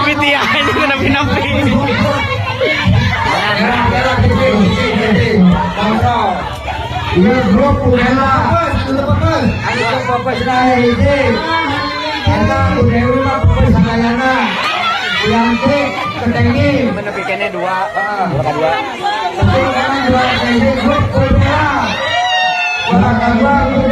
Pitihan itu napi-napi. Iya grup Udela, ada Bapak Sahih ini, ada Udewi Pak Bapak Sakayana, Yanti Ketengi, Menepikannya dua. Ketengi dua Ketengi grup Udela, Bapak Kedua